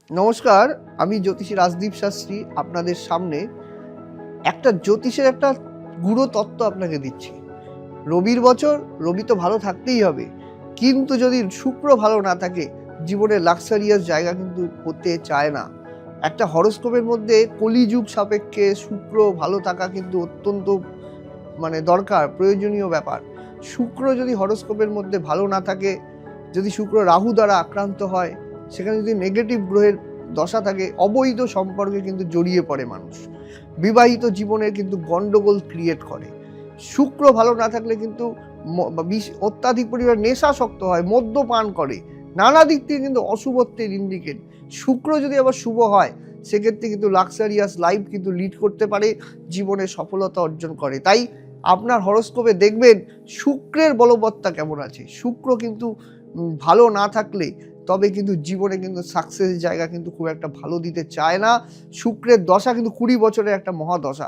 নমস্কার, আমি জ্যোতিষী রাজদীপ শাস্ত্রী আপনাদের সামনে একটা জ্যোতিষের একটা গুঁড়ো তত্ত্ব আপনাকে দিচ্ছি। রবির বছর, রবি তো ভালো থাকতেই হবে, কিন্তু যদি শুক্র ভালো না থাকে জীবনে লাক্সারিয়াস জায়গা কিন্তু হতে চায় না। একটা হরোস্কোপের মধ্যে কলিযুগ সাপেক্ষে শুক্র ভালো থাকা কিন্তু অত্যন্ত দরকার, প্রয়োজনীয় ব্যাপার। শুক্র যদি হরোস্কোপের মধ্যে ভালো না থাকে, যদি শুক্র রাহু দ্বারা আক্রান্ত হয়, সেখানে যদি নেগেটিভ গ্রহের দশা থাকে, অবৈধ সম্পর্কে কিন্তু জড়িয়ে পড়ে মানুষ, বিবাহিত জীবনের কিন্তু গন্ডগোল ক্রিয়েট করে। শুক্র ভালো না থাকলে কিন্তু অত্যাধিক পরিমাণ নেশাসক্ত হয়, মদ্যপান করে, নানা দিক থেকে কিন্তু অশুভত্বের ইন্ডিকেট। শুক্র যদি আবার শুভ হয়, সেক্ষেত্রে কিন্তু লাক্সারিয়াস লাইফ কিন্তু লিড করতে পারে, জীবনে সফলতা অর্জন করে। তাই আপনার হরোস্কোপে দেখবেন শুক্রের বলবত্তা কেমন আছে। শুক্র কিন্তু ভালো না থাকলে তবে কিন্তু জীবনে কিন্তু সাকসেসের জায়গা কিন্তু খুব একটা ভালো দিতে চায় না। শুক্রের দশা কিন্তু 20 বছরের একটা মহাদশা।